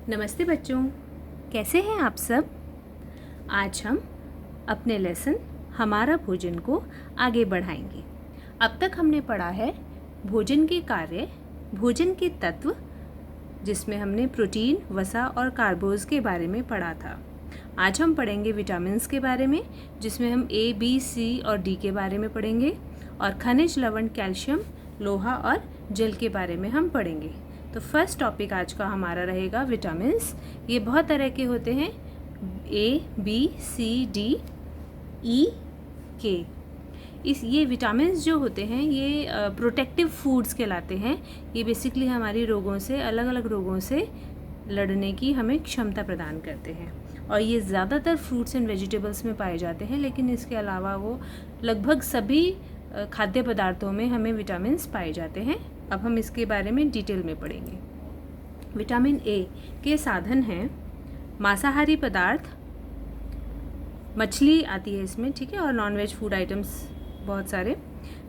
नमस्ते बच्चों, कैसे हैं आप सब। आज हम अपने लेसन हमारा भोजन को आगे बढ़ाएंगे। अब तक हमने पढ़ा है भोजन के कार्य, भोजन के तत्व, जिसमें हमने प्रोटीन, वसा और कार्बोज के बारे में पढ़ा था। आज हम पढ़ेंगे विटामिन्स के बारे में, जिसमें हम ए, बी, सी और डी के बारे में पढ़ेंगे, और खनिज, लवण, कैल्शियम, लोहा और जल के बारे में हम पढ़ेंगे। तो फर्स्ट टॉपिक आज का हमारा रहेगा विटामिन्स। ये बहुत तरह के होते हैं, ए, बी, सी, डी, ई, के। ये विटामिन्स जो होते हैं ये प्रोटेक्टिव फूड्स कहलाते हैं। ये बेसिकली हमारी रोगों से, अलग अलग रोगों से लड़ने की हमें क्षमता प्रदान करते हैं, और ये ज़्यादातर फ्रूट्स एंड वेजिटेबल्स में पाए जाते हैं, लेकिन इसके अलावा वो लगभग सभी खाद्य पदार्थों में हमें विटामिन्स पाए जाते हैं। अब हम इसके बारे में डिटेल में पढ़ेंगे। विटामिन ए के साधन हैं मांसाहारी पदार्थ, मछली आती है इसमें, ठीक है, और नॉनवेज फूड आइटम्स बहुत सारे,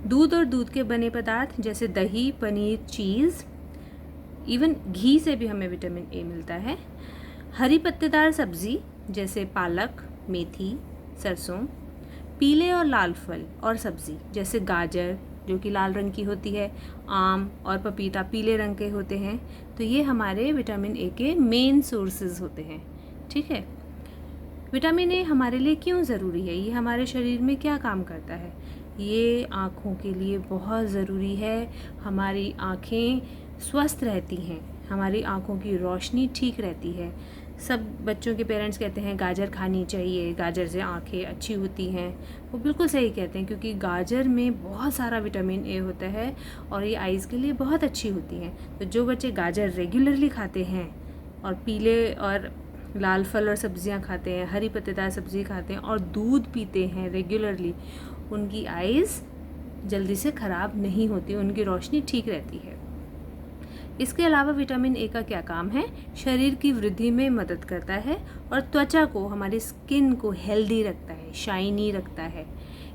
दूध और दूध के बने पदार्थ जैसे दही, पनीर, चीज़, इवन घी से भी हमें विटामिन ए मिलता है। हरी पत्तेदार सब्जी जैसे पालक, मेथी, सरसों, पीले और लाल फल और सब्जी जैसे गाजर जो कि लाल रंग की होती है, आम और पपीता पीले रंग के होते हैं। तो ये हमारे विटामिन ए के मेन सोर्सेज होते हैं, ठीक है। विटामिन ए हमारे लिए क्यों ज़रूरी है, ये हमारे शरीर में क्या काम करता है। ये आँखों के लिए बहुत ज़रूरी है। हमारी आँखें स्वस्थ रहती हैं, हमारी आँखों की रोशनी ठीक रहती है। सब बच्चों के पेरेंट्स कहते हैं गाजर खानी चाहिए, गाजर से आँखें अच्छी होती हैं। वो बिल्कुल सही कहते हैं, क्योंकि गाजर में बहुत सारा विटामिन ए होता है और ये आइज़ के लिए बहुत अच्छी होती हैं। तो जो बच्चे गाजर रेगुलरली खाते हैं और पीले और लाल फल और सब्जियां खाते हैं, हरी पत्तेदार सब्जी खाते हैं और दूध पीते हैं रेगुलरली, उनकी आइज़ जल्दी से ख़राब नहीं होती, उनकी रोशनी ठीक रहती है। इसके अलावा विटामिन ए का क्या काम है, शरीर की वृद्धि में मदद करता है और त्वचा को, हमारी स्किन को हेल्दी रखता है, शाइनी रखता है।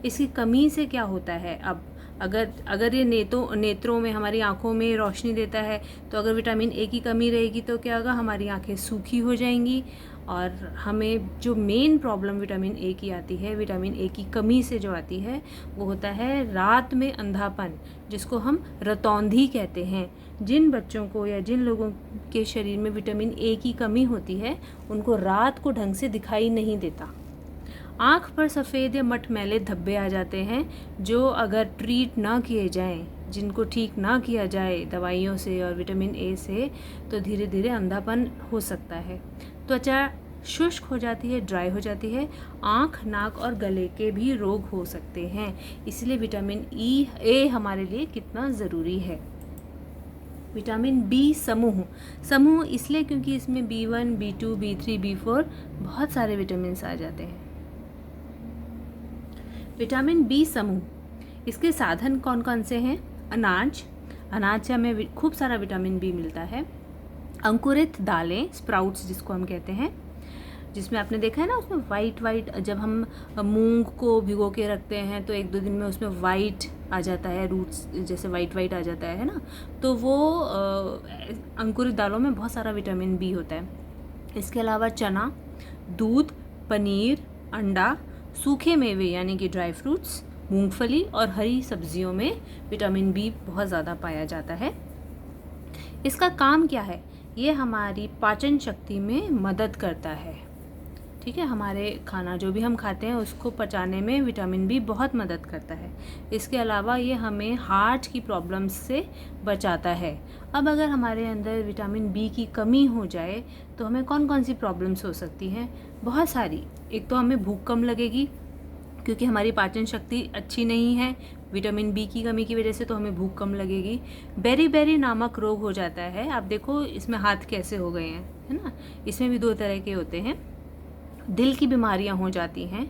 इसकी कमी से क्या होता है, अब अगर ये नेत्रों में, हमारी आँखों में रोशनी देता है, तो अगर विटामिन ए की कमी रहेगी तो क्या होगा, हमारी आँखें सूखी हो जाएंगी। और हमें जो मेन प्रॉब्लम विटामिन ए की आती है, विटामिन ए की कमी से जो आती है, वो होता है रात में अंधापन, जिसको हम रतौंधी कहते हैं। जिन बच्चों को या जिन लोगों के शरीर में विटामिन ए की कमी होती है, उनको रात को ढंग से दिखाई नहीं देता। आँख पर सफ़ेद या मटमैले धब्बे आ जाते हैं, जो अगर ट्रीट ना किए जाएं, जिनको ठीक ना किया जाए दवाइयों से और विटामिन ए से, तो धीरे धीरे अंधापन हो सकता है। त्वचा शुष्क हो जाती है, ड्राई हो जाती है, आँख, नाक और गले के भी रोग हो सकते हैं। इसलिए विटामिन ए हमारे लिए कितना ज़रूरी है। विटामिन बी समूह इसलिए क्योंकि इसमें B1, B2, B3, B4 बहुत सारे विटामिन आ जाते हैं। विटामिन बी समूह, इसके साधन कौन कौन से हैं। अनाज से हमें खूब सारा विटामिन बी मिलता है। अंकुरित दालें, स्प्राउट्स जिसको हम कहते हैं, जिसमें आपने देखा है ना, उसमें वाइट जब हम मूंग को भिगो के रखते हैं तो 1-2 दिन में उसमें वाइट आ जाता है, रूट्स जैसे वाइट आ जाता है ना, तो वो अंकुरित दालों में बहुत सारा विटामिन बी होता है। इसके अलावा चना, दूध, पनीर, अंडा, सूखे मेवे यानी कि ड्राई फ्रूट्स, मूंगफली और हरी सब्जियों में विटामिन बी बहुत ज़्यादा पाया जाता है। इसका काम क्या है, ये हमारी पाचन शक्ति में मदद करता है, ठीक है। हमारे खाना जो भी हम खाते हैं उसको पचाने में विटामिन बी बहुत मदद करता है। इसके अलावा ये हमें हार्ट की प्रॉब्लम्स से बचाता है। अब अगर हमारे अंदर विटामिन बी की कमी हो जाए तो हमें कौन कौन सी प्रॉब्लम्स हो सकती हैं, बहुत सारी। एक तो हमें भूख कम लगेगी, क्योंकि हमारी पाचन शक्ति अच्छी नहीं है विटामिन बी की कमी की वजह से, तो हमें भूख कम लगेगी। बेरी नामक रोग हो जाता है। आप देखो इसमें हाथ कैसे हो गए हैं, है ना, इसमें भी 2 तरह के होते हैं। दिल की बीमारियां हो जाती हैं,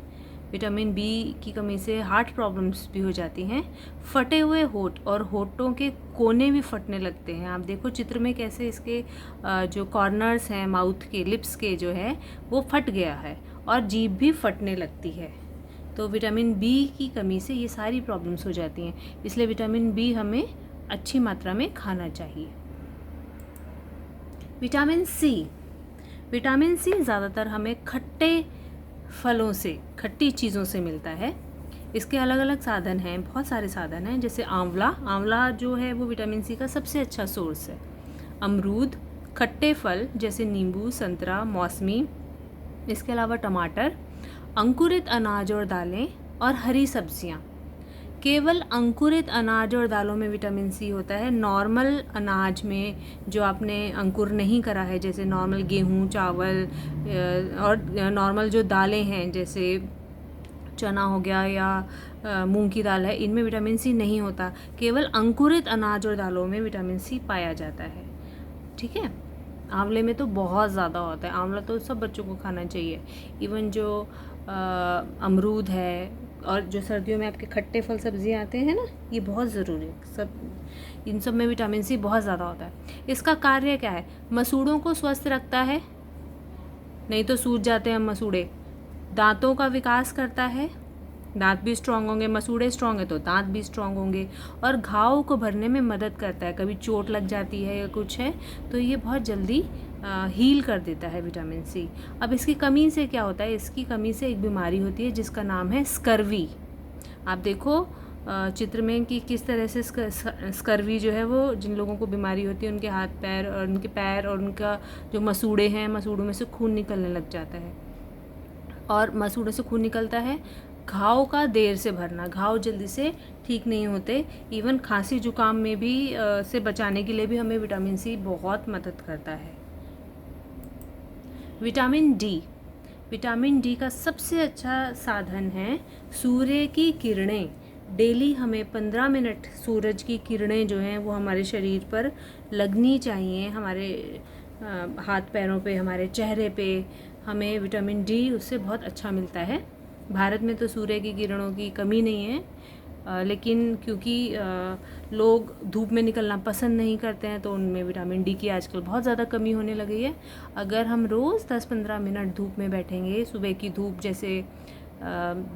विटामिन बी की कमी से हार्ट प्रॉब्लम्स भी हो जाती हैं। फटे हुए होंठ और होठों के कोने भी फटने लगते हैं। आप देखो चित्र में कैसे इसके जो कॉर्नर्स हैं माउथ के, लिप्स के जो है, वो फट गया है और जीभ भी फटने लगती है। तो विटामिन बी की कमी से ये सारी प्रॉब्लम्स हो जाती हैं, इसलिए विटामिन बी हमें अच्छी मात्रा में खाना चाहिए। विटामिन सी विटामिन सी ज़्यादातर हमें खट्टे फलों से, खट्टी चीज़ों से मिलता है। इसके अलग अलग साधन हैं, बहुत सारे साधन हैं, जैसे आंवला जो है वो विटामिन सी का सबसे अच्छा सोर्स है। अमरूद, खट्टे फल जैसे नींबू, संतरा, मौसमी, इसके अलावा टमाटर, अंकुरित अनाज और दालें और हरी सब्जियां। केवल अंकुरित अनाज और दालों में विटामिन सी होता है। नॉर्मल अनाज में जो आपने अंकुर नहीं करा है, जैसे नॉर्मल गेहूँ, चावल और नॉर्मल जो दालें हैं जैसे चना हो गया या मूंग की दाल है, इनमें विटामिन सी नहीं होता। केवल अंकुरित अनाज और दालों में विटामिन सी पाया जाता है। ठीक है। आंवले में तो बहुत ज़्यादा होता है। आंवला तो सब बच्चों को खाना चाहिए। इवन जो अमरूद है और जो सर्दियों में आपके खट्टे फल सब्जियां आते हैं ना, ये बहुत ज़रूरी है। इन सब में विटामिन सी बहुत ज़्यादा होता है। इसका कार्य क्या है? मसूड़ों को स्वस्थ रखता है, नहीं तो सूज जाते हैं मसूड़े। दांतों का विकास करता है, दांत भी स्ट्रांग होंगे, मसूड़े स्ट्रांग है तो दांत भी स्ट्रांग होंगे। और घाव को भरने में मदद करता है। कभी चोट लग जाती है या कुछ है तो ये बहुत जल्दी हील कर देता है विटामिन सी। अब इसकी कमी से क्या होता है? इसकी कमी से एक बीमारी होती है जिसका नाम है स्कर्वी। आप देखो चित्र में कि किस तरह से स्कर्वी जो है वो, जिन लोगों को बीमारी होती है उनके हाथ पैर और उनके पैर और उनका जो मसूड़े हैं, मसूड़ों में से खून निकलने लग जाता है। और मसूड़ों से खून निकलता है। घाव का देर से भरना, घाव जल्दी से ठीक नहीं होते। इवन खांसी जुकाम में भी से बचाने के लिए भी हमें विटामिन सी बहुत मदद करता है। विटामिन डी का सबसे अच्छा साधन है सूर्य की किरणें। डेली हमें 15 मिनट सूरज की किरणें जो हैं वो हमारे शरीर पर लगनी चाहिए। हमारे हाथ पैरों पे, हमारे चेहरे पे हमें विटामिन डी उससे बहुत अच्छा मिलता है। भारत में तो सूर्य की किरणों की कमी नहीं है, लेकिन क्योंकि लोग धूप में निकलना पसंद नहीं करते हैं तो उनमें विटामिन डी की आजकल बहुत ज़्यादा कमी होने लगी है। अगर हम रोज़ 10-15 मिनट धूप में बैठेंगे, सुबह की धूप जैसे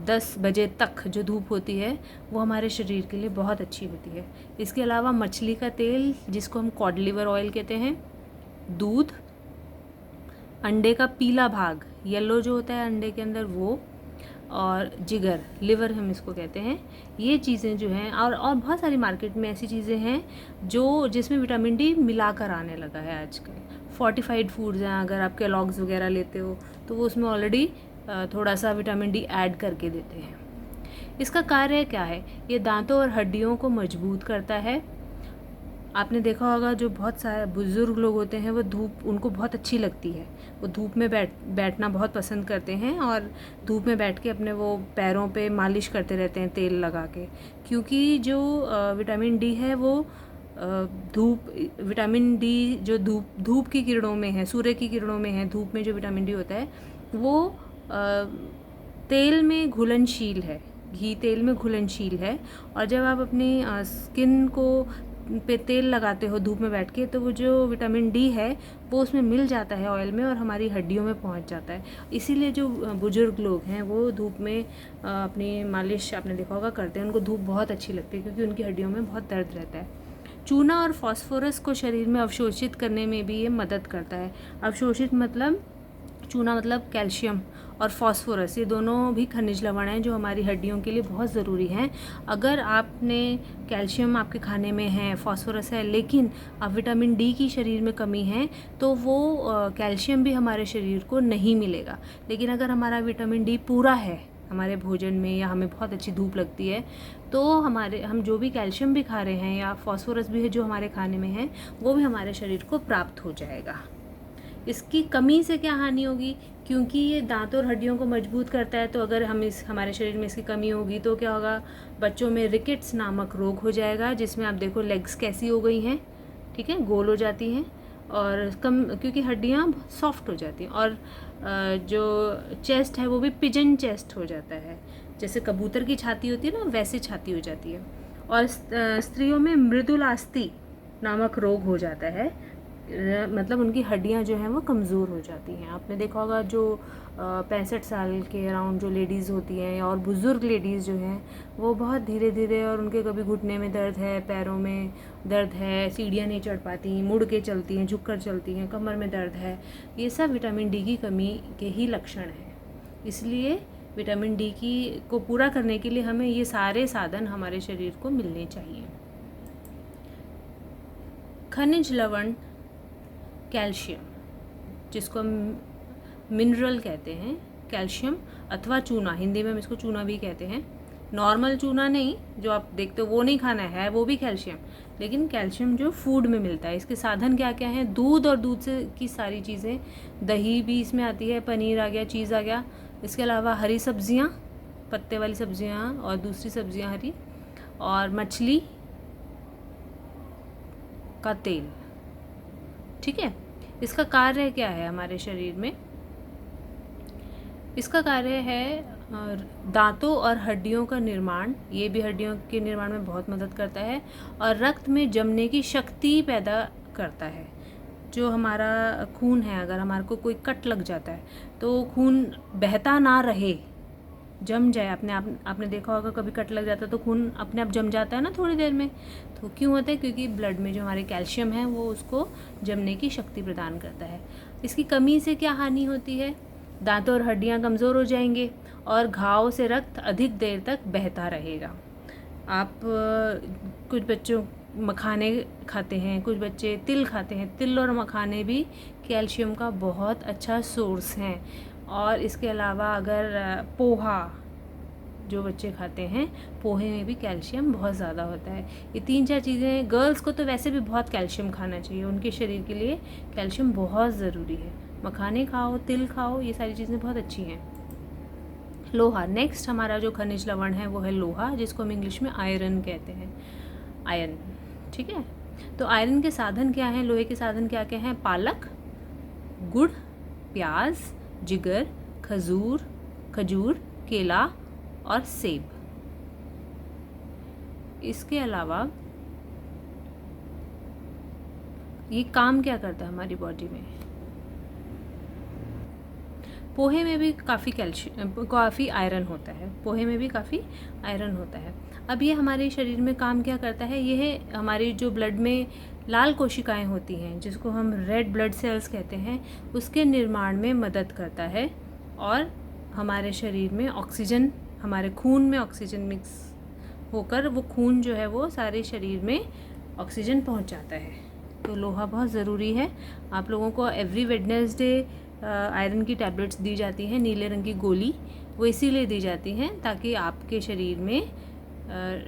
10 बजे तक जो धूप होती है वो हमारे शरीर के लिए बहुत अच्छी होती है। इसके अलावा मछली का तेल जिसको हम कॉड लिवर ऑयल कहते हैं, दूध, अंडे का पीला भाग, येलो जो होता है अंडे के अंदर वो, और जिगर, लिवर हम इसको कहते हैं, ये चीज़ें जो हैं और बहुत सारी मार्केट में ऐसी चीज़ें हैं जो जिसमें विटामिन डी मिलाकर आने लगा है आजकल। फोर्टिफाइड फूड्स हैं, अगर आप केलॉग्स वगैरह लेते हो तो वो उसमें ऑलरेडी थोड़ा सा विटामिन डी ऐड करके देते हैं। इसका कार्य क्या है? ये दांतों और हड्डियों को मजबूत करता है। आपने देखा होगा जो बहुत सारे बुज़ुर्ग लोग होते हैं वो धूप उनको बहुत अच्छी लगती है, वो धूप में बैठना बहुत पसंद करते हैं और धूप में बैठ के अपने वो पैरों पे मालिश करते रहते हैं तेल लगा के, क्योंकि जो विटामिन डी है वो विटामिन डी जो धूप की किरणों में है, सूर्य की किरणों में है, धूप में जो विटामिन डी होता है वो तेल में घुलनशील है, घी तेल में घुलनशील है। और जब आप अपनी स्किन को पे तेल लगाते हो धूप में बैठ के तो वो जो विटामिन डी है वो उसमें मिल जाता है ऑयल में और हमारी हड्डियों में पहुंच जाता है। इसीलिए जो बुजुर्ग लोग हैं वो धूप में अपनी मालिश आपने देखा होगा करते हैं, उनको धूप बहुत अच्छी लगती है क्योंकि उनकी हड्डियों में बहुत दर्द रहता है। चूना और फास्फोरस को शरीर में अवशोषित करने में भी ये मदद करता है। अवशोषित मतलब, चूना मतलब कैल्शियम और फास्फोरस, ये दोनों भी खनिज लवण हैं जो हमारी हड्डियों के लिए बहुत ज़रूरी हैं। अगर आपने कैल्शियम आपके खाने में है, फास्फोरस है, लेकिन अब विटामिन डी की शरीर में कमी है तो वो कैल्शियम भी हमारे शरीर को नहीं मिलेगा। लेकिन अगर हमारा विटामिन डी पूरा है हमारे भोजन में या हमें बहुत अच्छी धूप लगती है तो हम जो भी कैल्शियम भी खा रहे हैं या फास्फोरस भी है जो हमारे खाने में है वो भी हमारे शरीर को प्राप्त हो जाएगा। इसकी कमी से क्या हानि होगी? क्योंकि ये दांतों और हड्डियों को मजबूत करता है, तो अगर हमारे शरीर में इसकी कमी होगी तो क्या होगा? बच्चों में रिकेट्स नामक रोग हो जाएगा, जिसमें आप देखो लेग्स कैसी हो गई हैं, ठीक है, गोल हो जाती हैं और क्योंकि हड्डियाँ सॉफ्ट हो जाती हैं। और जो चेस्ट है वो भी पिजन चेस्ट हो जाता है, जैसे कबूतर की छाती होती है ना वैसे छाती हो जाती है। और स्त्रियों में मृदुलास्थि नामक रोग हो जाता है, मतलब उनकी हड्डियां जो हैं वो कमज़ोर हो जाती हैं। आपने देखा होगा जो 65 साल के अराउंड जो लेडीज़ होती हैं और बुज़ुर्ग लेडीज़ जो हैं वो बहुत धीरे धीरे, और उनके कभी घुटने में दर्द है, पैरों में दर्द है, सीढ़ियाँ नहीं चढ़ पाती, मुड़ के चलती हैं, झुक कर चलती हैं, कमर में दर्द है, ये सब विटामिन डी की कमी के ही लक्षण हैं। इसलिए विटामिन डी की को पूरा करने के लिए हमें ये सारे साधन हमारे शरीर को मिलने चाहिए। खनिज लवण कैल्शियम, जिसको हम मिनरल कहते हैं, कैल्शियम अथवा चूना, हिंदी में हम इसको चूना भी कहते हैं। नॉर्मल चूना नहीं जो आप देखते हो वो नहीं खाना है, वो भी कैल्शियम, लेकिन कैल्शियम जो फूड में मिलता है। इसके साधन क्या क्या हैं? दूध और दूध से की सारी चीज़ें, दही भी इसमें आती है, पनीर आ गया, चीज़ आ गया। इसके अलावा हरी सब्जियाँ, पत्ते वाली सब्जियाँ और दूसरी सब्जियाँ हरी, और मछली का तेल। ठीक है। इसका कार्य क्या है हमारे शरीर में? इसका कार्य है दांतों और हड्डियों का निर्माण, ये भी हड्डियों के निर्माण में बहुत मदद करता है, और रक्त में जमने की शक्ति पैदा करता है। जो हमारा खून है, अगर हमारे को कोई कट लग जाता है तो खून बहता ना रहे, जम जाए, आपने देखा होगा कभी कट लग जाता है तो खून अपने आप जम जाता है ना थोड़ी देर में। तो क्यों होता है? क्योंकि ब्लड में जो हमारे कैल्शियम है वो उसको जमने की शक्ति प्रदान करता है। इसकी कमी से क्या हानि होती है? दांतों और हड्डियां कमज़ोर हो जाएंगे और घाव से रक्त अधिक देर तक बहता रहेगा। आप कुछ बच्चों मखाने खाते हैं, कुछ बच्चे तिल खाते हैं। तिल और मखाने भी कैल्शियम का बहुत अच्छा सोर्स हैं। और इसके अलावा अगर पोहा जो बच्चे खाते हैं, पोहे में भी कैल्शियम बहुत ज़्यादा होता है। ये 3-4 चीज़ें, गर्ल्स को तो वैसे भी बहुत कैल्शियम खाना चाहिए, उनके शरीर के लिए कैल्शियम बहुत ज़रूरी है। मखाने खाओ, तिल खाओ, ये सारी चीज़ें बहुत अच्छी हैं। लोहा, नेक्स्ट हमारा जो खनिज लवण है वो है लोहा, जिसको हम इंग्लिश में आयरन कहते हैं, आयरन। ठीक है। तो आयरन के साधन क्या हैं? लोहे के साधन क्या क्या हैं? पालक, गुड़, प्याज, जिगर, खजूर, केला और सेब। इसके अलावा ये काम क्या करता है हमारी बॉडी में? पोहे में भी काफ़ी आयरन होता है, पोहे में भी काफ़ी आयरन होता है। अब ये हमारे शरीर में काम क्या करता है? ये है हमारी जो ब्लड में लाल कोशिकाएं होती हैं, जिसको हम रेड ब्लड सेल्स कहते हैं, उसके निर्माण में मदद करता है, और हमारे शरीर में ऑक्सीजन, हमारे खून में ऑक्सीजन मिक्स होकर वो खून जो है वो सारे शरीर में ऑक्सीजन पहुंचाता है। तो लोहा बहुत ज़रूरी है। आप लोगों को एवरी वेडनेसडे आयरन की टैबलेट्स दी जाती हैं, नीले रंग की गोली, वो इसीलिए दी जाती हैं ताकि आपके शरीर में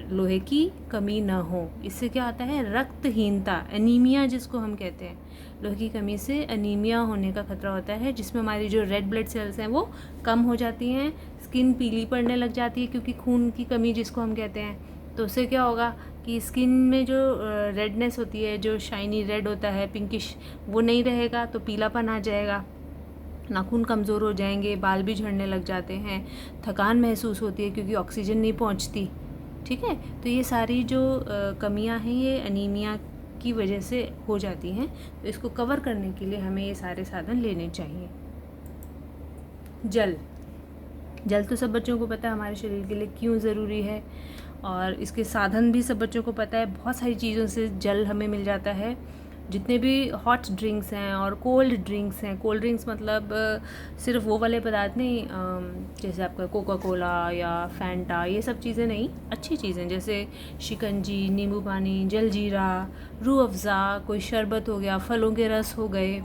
लोहे की कमी ना हो। इससे क्या होता है? रक्तहीनता, एनीमिया जिसको हम कहते हैं, लोहे की कमी से एनीमिया होने का खतरा होता है, जिसमें हमारी जो रेड ब्लड सेल्स हैं वो कम हो जाती हैं, स्किन पीली पड़ने लग जाती है, क्योंकि खून की कमी जिसको हम कहते हैं। तो उससे क्या होगा कि स्किन में जो रेडनेस होती है, जो शाइनी रेड होता है, पिंकिश, वो नहीं रहेगा, तो पीलापन आ जाएगा, नाखून कमज़ोर हो जाएंगे, बाल भी झड़ने लग जाते हैं, थकान महसूस होती है क्योंकि ऑक्सीजन नहीं पहुंचती। ठीक है। तो ये सारी जो कमियां हैं ये एनीमिया की वजह से हो जाती हैं। तो इसको कवर करने के लिए हमें ये सारे साधन लेने चाहिए। जल तो सब बच्चों को पता है हमारे शरीर के लिए क्यों ज़रूरी है, और इसके साधन भी सब बच्चों को पता है। बहुत सारी चीज़ों से जल हमें मिल जाता है। जितने भी हॉट ड्रिंक्स हैं और कोल्ड ड्रिंक्स हैं, कोल्ड ड्रिंक्स मतलब सिर्फ वो वाले पदार्थ नहीं, जैसे आपका कोका कोला या फैंटा, ये सब चीज़ें नहीं, अच्छी चीज़ें जैसे शिकंजी, नींबू पानी, जलजीरा, रूह अफ़ज़ा, कोई शरबत हो गया, फलों के रस हो गए,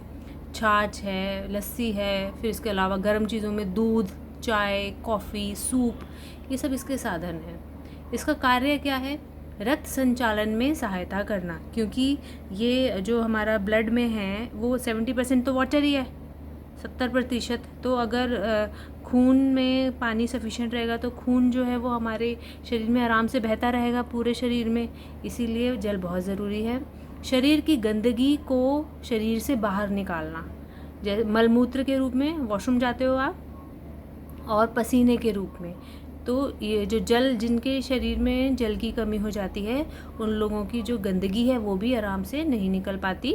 छाछ है, लस्सी है, फिर इसके अलावा गर्म चीज़ों में दूध, चाय, कॉफ़ी, सूप, ये सब इसके साधन हैं। इसका कार्य क्या है? रक्त संचालन में सहायता करना, क्योंकि ये जो हमारा ब्लड में है वो 70% तो वाटर ही है, 70%। तो अगर खून में पानी सफिशिएंट रहेगा तो खून जो है वो हमारे शरीर में आराम से बहता रहेगा पूरे शरीर में, इसीलिए जल बहुत ज़रूरी है। शरीर की गंदगी को शरीर से बाहर निकालना, जैसे मलमूत्र के रूप में वॉशरूम जाते हो आप, और पसीने के रूप में। तो ये जो जल, जिनके शरीर में जल की कमी हो जाती है, उन लोगों की जो गंदगी है वो भी आराम से नहीं निकल पाती।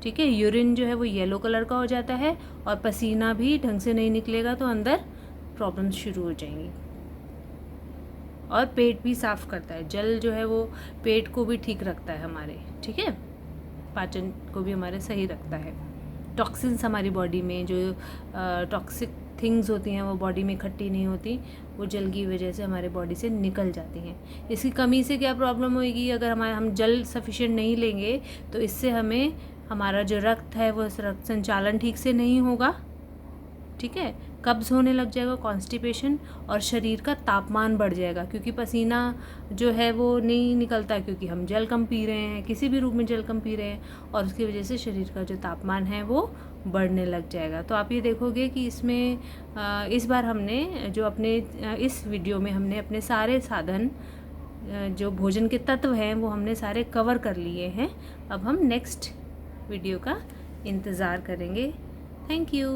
ठीक है। यूरिन जो है वो येलो कलर का हो जाता है और पसीना भी ढंग से नहीं निकलेगा तो अंदर प्रॉब्लम्स शुरू हो जाएंगी। और पेट भी साफ़ करता है, जल जो है वो पेट को भी ठीक रखता है हमारे, ठीक है, पाचन को भी हमारे सही रखता है। टॉक्सिन्स हमारी बॉडी में जो टॉक्सिक थिंग्स होती हैं वो बॉडी में इकट्ठी नहीं होती, वो जल की वजह से हमारे बॉडी से निकल जाती हैं। इसकी कमी से क्या प्रॉब्लम होगी, अगर हम जल सफिशिएंट नहीं लेंगे तो इससे हमें हमारा जो रक्त है वो रक्त संचालन ठीक से नहीं होगा, ठीक है, कब्ज़ होने लग जाएगा, कॉन्स्टिपेशन, और शरीर का तापमान बढ़ जाएगा क्योंकि पसीना जो है वो नहीं निकलता क्योंकि हम जल कम पी रहे हैं, किसी भी रूप में जल कम पी रहे हैं, और उसकी वजह से शरीर का जो तापमान है वो बढ़ने लग जाएगा। तो आप ये देखोगे कि इसमें इस बार हमने जो अपने इस वीडियो में हमने अपने सारे साधन जो भोजन के तत्व हैं वो हमने सारे कवर कर लिए हैं। अब हम नेक्स्ट वीडियो का इंतज़ार करेंगे। Thank you.